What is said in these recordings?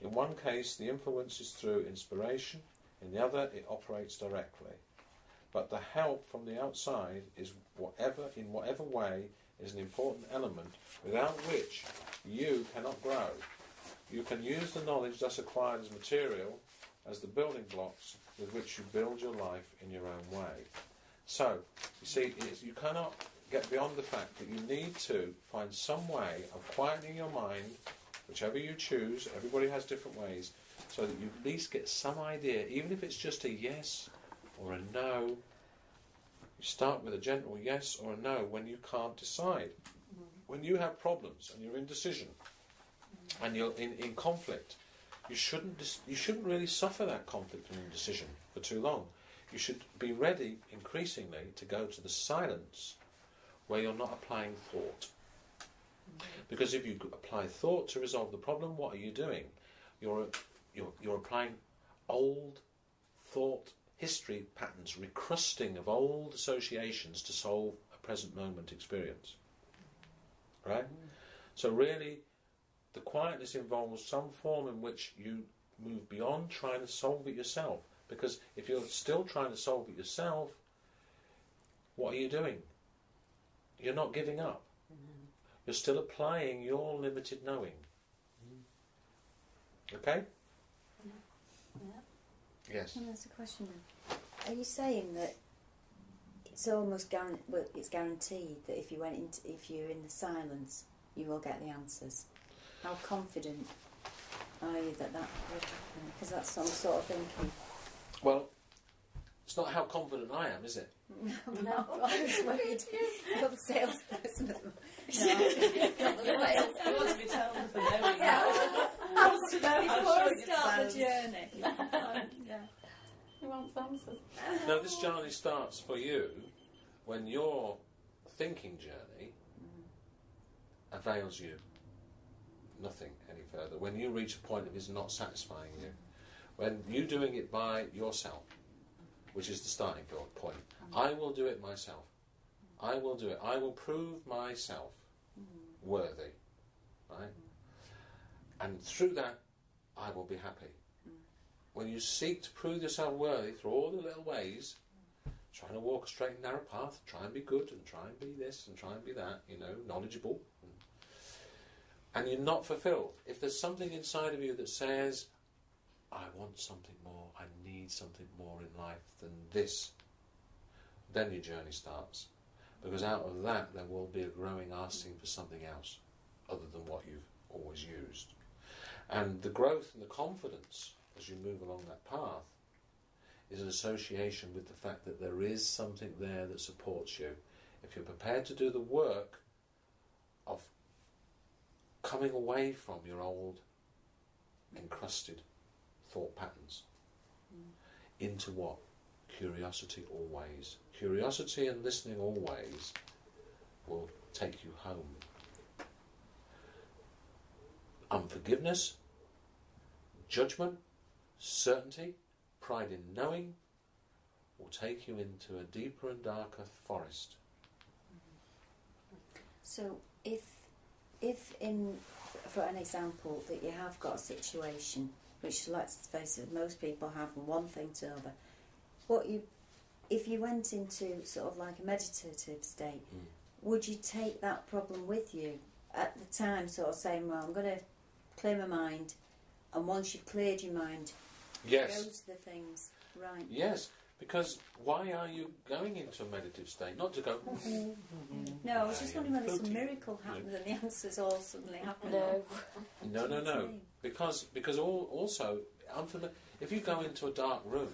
In one case, the influence is through inspiration. In the other, it operates directly. But the help from the outside is in whatever way, is an important element without which you cannot grow. You can use the knowledge thus acquired as material, as the building blocks with which you build your life in your own way. So, you see, you cannot get beyond the fact that you need to find some way of quietening your mind, whichever you choose. Everybody has different ways, so that you at least get some idea, even if it's just a yes or a no. You start with a gentle yes or a no when you can't decide. When you have problems and you're in decision and you're in conflict, you shouldn't really suffer that conflict and indecision for too long. You should be ready increasingly to go to the silence where you're not applying thought. Because if you apply thought to resolve the problem, what are you doing? You're applying old thought history patterns, recrusting of old associations to solve a present moment experience. Right? So really, the quietness involves some form in which you move beyond trying to solve it yourself. Because if you're still trying to solve it yourself, what are you doing? You're not giving up. You're still applying your limited knowing. Okay? Yeah. Yes. Well, that's a question then. Are you saying that it's almost it's guaranteed that if you're in the silence, you will get the answers? How confident are you that would happen? Because that's what I'm sort of thinking. Well, it's not how confident I am, is it? No, I was worried. You're the salesperson. No, not the sales. I want to be told for knowing. I want to know before I start the journey. Yeah. Who wants answers? No, this journey starts for you when your thinking journey avails you nothing any further. When you reach a point of it's not satisfying you. When you're doing it by yourself, which is the starting point. I will do it myself. I will do it. I will prove myself worthy. Right? And through that, I will be happy. When you seek to prove yourself worthy through all the little ways, trying to walk a straight and narrow path, try and be good, and try and be this, and try and be that, knowledgeable, and you're not fulfilled. If there's something inside of you that says, I want something more, I need something more in life than this, then your journey starts. Because out of that there will be a growing asking for something else other than what you've always used. And the growth and the confidence as you move along that path is an association with the fact that there is something there that supports you. If you're prepared to do the work of coming away from your old encrusted thought patterns into what? Curiosity always. Curiosity and listening always will take you home. Unforgiveness, judgment, certainty, pride in knowing will take you into a deeper and darker forest. So if for an example, that you have got a situation, which, let's face it, most people have from one thing to another, if you went into sort of like a meditative state, would you take that problem with you at the time, sort of saying, well, I'm going to clear my mind, and once you've cleared your mind, yes, go to the things, right? Yes, because why are you going into a meditative state? Not to go... No, I was just wondering whether some miracle happens and the answers all suddenly happen. No. Because also, if you go into a dark room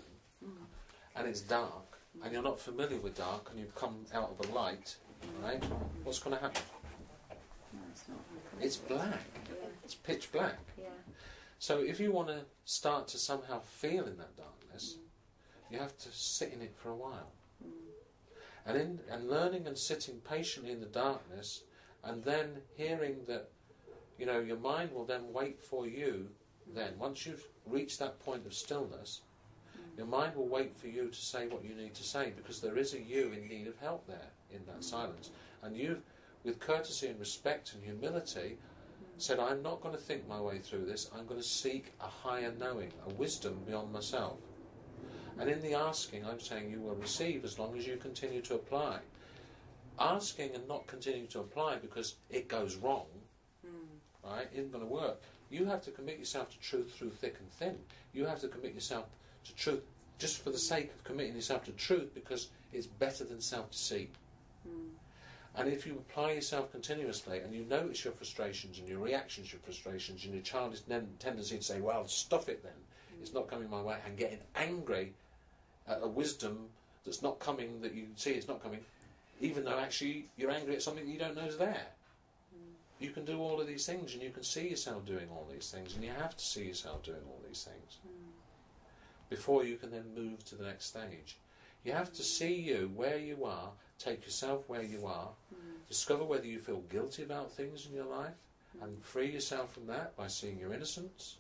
and it's dark and you're not familiar with dark and you come out of a light, right? What's going to happen? No, it's not. It's black. Yeah. It's pitch black. Yeah. So if you want to start to somehow feel in that darkness, you have to sit in it for a while. And learning and sitting patiently in the darkness, and then hearing that, your mind will then wait for you. Then, once you've reached that point of stillness, your mind will wait for you to say what you need to say, because there is a you in need of help there in that silence. And you, with courtesy and respect and humility, said, I'm not going to think my way through this, I'm going to seek a higher knowing, a wisdom beyond myself. And in the asking, I'm saying you will receive as long as you continue to apply. Asking and not continuing to apply because it goes wrong, right, isn't going to work. You have to commit yourself to truth through thick and thin. You have to commit yourself to truth just for the sake of committing yourself to truth, because it's better than self-deceit. And if you apply yourself continuously and you notice your frustrations and your reactions to your frustrations and your childish tendency to say, well, stuff it then, it's not coming my way, and getting angry at a wisdom that's not coming, that you see it's not coming, even though actually you're angry at something that you don't know is there. You can do all of these things, and you can see yourself doing all these things, and you have to see yourself doing all these things before you can then move to the next stage. You have to see you where you are, take yourself where you are, discover whether you feel guilty about things in your life, and free yourself from that by seeing your innocence.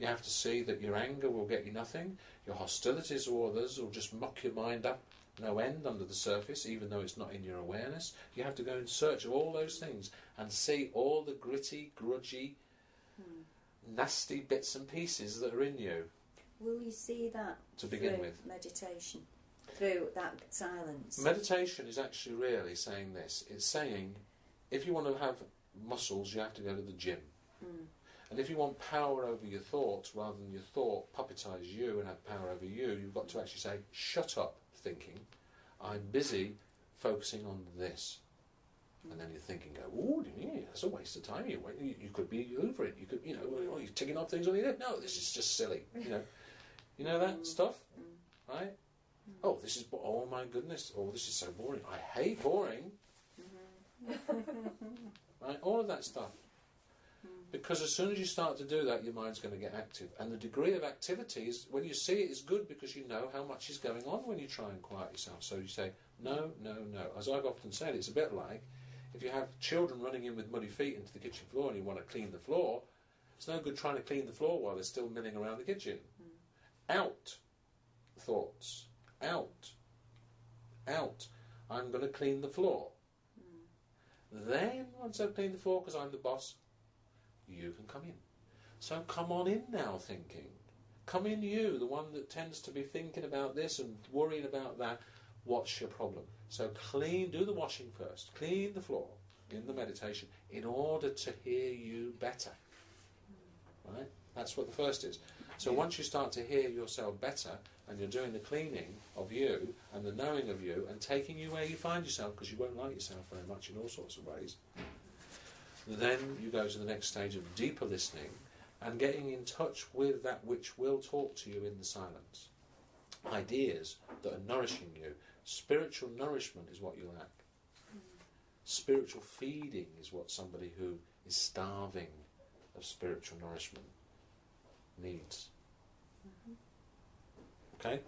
You have to see that your anger will get you nothing, your hostilities to others will just muck your mind up no end under the surface, even though it's not in your awareness. You have to go in search of all those things and see all the gritty, grudgy, nasty bits and pieces that are in you. Will you see that to begin through with? Meditation, through that silence? Meditation is actually really saying this. It's saying, if you want to have muscles, you have to go to the gym. And if you want power over your thoughts, rather than your thought puppetize you and have power over you, you've got to actually say, shut up thinking, I'm busy focusing on this. And then you're thinking, oh, yeah, that's a waste of time. You could be over it. You could, you're ticking off things on your head. No, this is just silly. You know that stuff, right? Oh, this is, oh my goodness, oh, this is so boring. I hate boring. Right, all of that stuff. Because as soon as you start to do that, your mind's going to get active. And the degree of activity is, when you see it, is good, because you know how much is going on when you try and quiet yourself. So you say, no, no, no. As I've often said, it's a bit like if you have children running in with muddy feet into the kitchen floor and you want to clean the floor, it's no good trying to clean the floor while they're still milling around the kitchen. Out. Thoughts. Out. Out. I'm going to clean the floor. Then, once I've cleaned the floor, because I'm the boss, you can come in. So come on in now, thinking. Come in, you, the one that tends to be thinking about this and worrying about that. What's your problem? So do the washing first. Clean the floor in the meditation in order to hear you better. Right? That's what the first is. So once you start to hear yourself better, and you're doing the cleaning of you and the knowing of you and taking you where you find yourself, because you won't like yourself very much in all sorts of ways, then you go to the next stage of deeper listening and getting in touch with that which will talk to you in the silence. Ideas that are nourishing you. Spiritual nourishment is what you lack. Spiritual feeding is what somebody who is starving of spiritual nourishment needs. Okay?